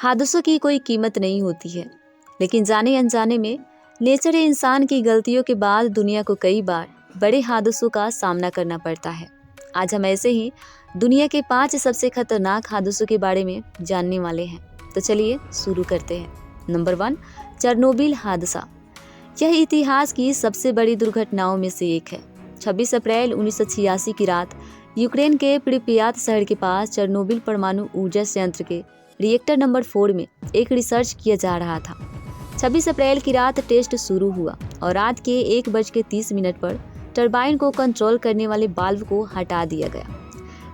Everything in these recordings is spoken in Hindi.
हादसों की कोई कीमत नहीं होती है, लेकिन जाने अनजाने में नेचर या इंसान की गलतियों के बाद दुनिया को कई बार बड़े हादसों का सामना करना पड़ता है। आज हम ऐसे ही दुनिया के 5 सबसे खतरनाक हादसों के बारे में जानने वाले हैं। तो चलिए शुरू करते हैं। नंबर 1, चेरनोबिल हादसा। यह इतिहास की सबसे बड़ी दुर्घटनाओं में से एक है। 26 अप्रैल 1986 की रात यूक्रेन के प्रिप्यात शहर के पास चेरनोबिल परमाणु ऊर्जा संयंत्र के रिएक्टर नंबर 4 में एक रिसर्च किया जा रहा था। 26 अप्रैल की रात टेस्ट शुरू हुआ और रात के 1:30 पर टरबाइन को कंट्रोल करने वाले वाल्व को हटा दिया गया।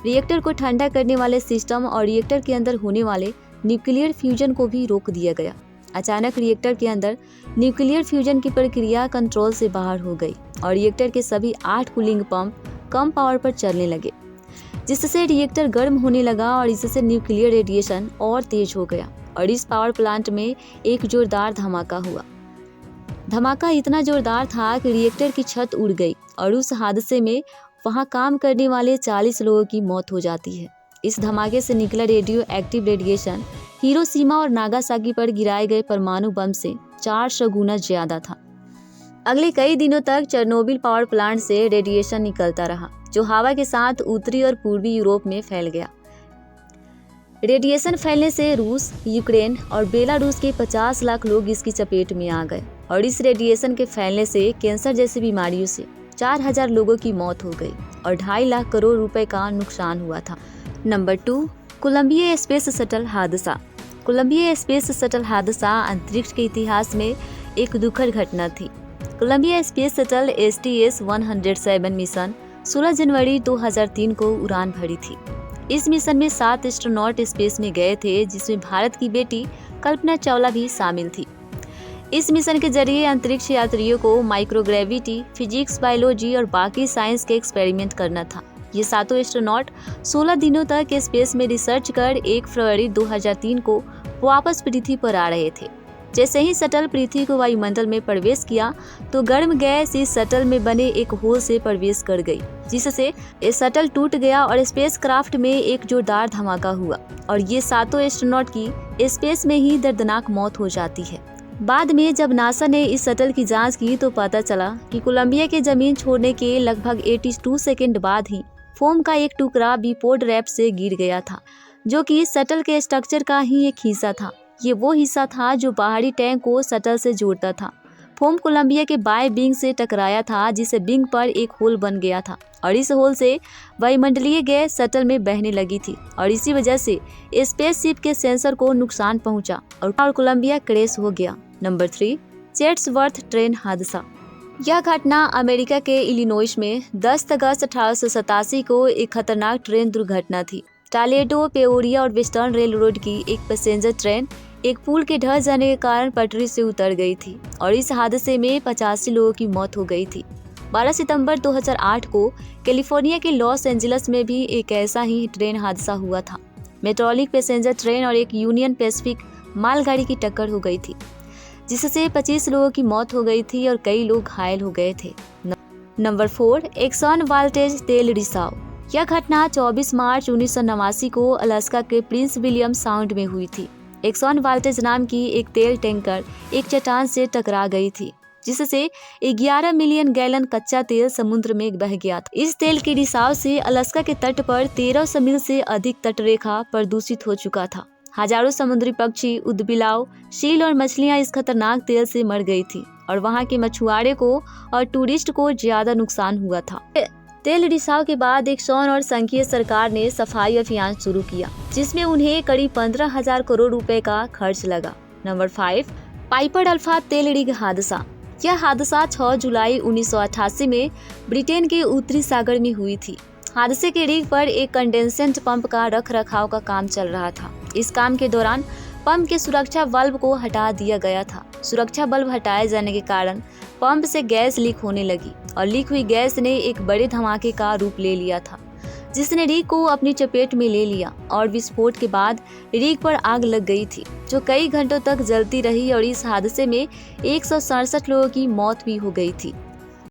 रिएक्टर को ठंडा करने वाले सिस्टम और रिएक्टर के अंदर होने वाले न्यूक्लियर फ्यूजन को भी रोक दिया गया। अचानक रिएक्टर के अंदर न्यूक्लियर फ्यूजन की प्रक्रिया कंट्रोल से बाहर हो गई और रिएक्टर के सभी 8 कूलिंग पंप कम पावर पर चलने लगे, जिससे रिएक्टर गर्म होने लगा और इससे न्यूक्लियर रेडिएशन और तेज हो गया और इस पावर प्लांट में एक जोरदार धमाका हुआ। धमाका इतना जोरदार था कि रिएक्टर की छत उड़ गई और उस हादसे में वहां काम करने वाले 40 लोगों की मौत हो जाती है। इस धमाके से निकला रेडियो एक्टिव रेडिएशन हिरोशिमा और नागासाकी पर गिराए गए परमाणु बम से 400 गुना ज्यादा था। अगले कई दिनों तक चेरनोबिल पावर प्लांट से रेडिएशन निकलता रहा, जो हवा के साथ उत्तरी और पूर्वी यूरोप में फैल गया। रेडिएशन फैलने से रूस, यूक्रेन और बेलारूस के 50 लाख लोग इसकी चपेट में आ गए और इस रेडिएशन के फैलने से कैंसर जैसी बीमारियों से 4000 लोगों की मौत हो गई और 2.5 लाख करोड़ रुपए का नुकसान हुआ था। नंबर 2, कोलंबिया स्पेस शटल हादसा। कोलंबिया स्पेस शटल हादसा अंतरिक्ष के इतिहास में एक दुखद घटना थी। Columbia space shuttle STS-107 mission 16 जनवरी 2003 को उड़ान भरी थी। इस मिशन में 7 एस्ट्रोनॉट स्पेस में गए थे, जिसमें भारत की बेटी कल्पना चावला भी शामिल थी। इस मिशन के जरिए अंतरिक्ष यात्रियों को माइक्रोग्रेविटी, फिजिक्स, बायोलॉजी और बाकी साइंस के एक्सपेरिमेंट करना था। ये 7 एस्ट्रोनॉट 16 दिनों तक स्पेस में रिसर्च कर 1 फरवरी 2003 को वापस पृथ्वी पर आ रहे थे। जैसे ही शटल पृथ्वी को वायुमंडल में प्रवेश किया तो गर्म गैस इस शटल में बने एक होल से प्रवेश कर गई, जिससे ये शटल टूट गया और स्पेस क्राफ्ट में एक जोरदार धमाका हुआ और ये 7 एस्ट्रोनॉट की स्पेस में ही दर्दनाक मौत हो जाती है। बाद में जब नासा ने इस शटल की जांच की तो पता चला कि कोलंबिया के जमीन छोड़ने के लगभग 82 सेकंड बाद ही फोम का एक टुकड़ा बिपोड रैप से गिर गया था, जो कि शटल के स्ट्रक्चर का ही एक हिस्सा था। ये वो हिस्सा था जो बाहरी टैंक को शटल से जोड़ता था। फोम कोलंबिया के बाएं विंग से टकराया था, जिससे विंग पर एक होल बन गया था और इस होल से वायुमंडलीय गैस शटल में बहने लगी थी और इसी वजह से स्पेसशिप के सेंसर को नुकसान पहुंचा और कोलंबिया क्रैश हो गया। नंबर 3, चैट्सवर्थ ट्रेन हादसा। यह घटना अमेरिका के इलिनॉइस में 10 अगस्त 1887 को एक खतरनाक ट्रेन दुर्घटना थी। टोलेडो, पेओरिया और वेस्टर्न रेल रोड की एक पैसेंजर ट्रेन एक पुल के ढह जाने के कारण पटरी से उतर गई थी और इस हादसे में 85 लोगों की मौत हो गई थी। 12 सितंबर 2008 को कैलिफोर्निया के लॉस एंजल्स में भी एक ऐसा ही ट्रेन हादसा हुआ था। मेट्रोलिक पैसेंजर ट्रेन और एक यूनियन पैसिफिक मालगाड़ी की टक्कर हो गई थी, जिससे 25 लोगों की मौत हो गई थी और कई लोग घायल हो गए थे। नंबर 4, एक्सॉन वाल्टेज तेल रिसाव। यह घटना 24 मार्च 1989 को अलास्का के प्रिंस विलियम साउंड में हुई थी। एक्सॉन वाल्टेज नाम की एक तेल टैंकर एक चट्टान से टकरा गई थी, जिससे 11 मिलियन गैलन कच्चा तेल समुद्र में बह गया था। इस तेल के रिसाव से अलास्का के तट पर 1300 मील से अधिक तटरेखा प्रदूषित हो चुका था। हजारों समुद्री पक्षी, उदबिलाव, सील और मछलियां इस खतरनाक तेल से मर गई थी और वहां के मछुआरे को और टूरिस्ट को ज्यादा नुकसान हुआ था। तेल रिसाव के बाद एक्सॉन और संघीय सरकार ने सफाई अभियान शुरू किया, जिसमें उन्हें करीब 15,000 करोड़ रुपए का खर्च लगा। नंबर 5, पाइपर अल्फा तेल रिग हादसा। यह हादसा 6 जुलाई 1988 में ब्रिटेन के उत्तरी सागर में हुई थी। हादसे के रिग पर एक कंडेंसेंट पंप का रख रखाव का काम चल रहा था। इस काम के दौरान पंप के सुरक्षा बल्ब को हटा दिया गया था। सुरक्षा बल्ब हटाए जाने के कारण पंप से गैस लीक होने लगी और लीक हुई गैस ने एक बड़े धमाके का रूप ले लिया था, जिसने रिग को अपनी चपेट में ले लिया और विस्फोट के बाद रिग पर आग लग गई थी, जो कई घंटों तक जलती रही और इस हादसे में 167 लोगों की मौत भी हो गई थी।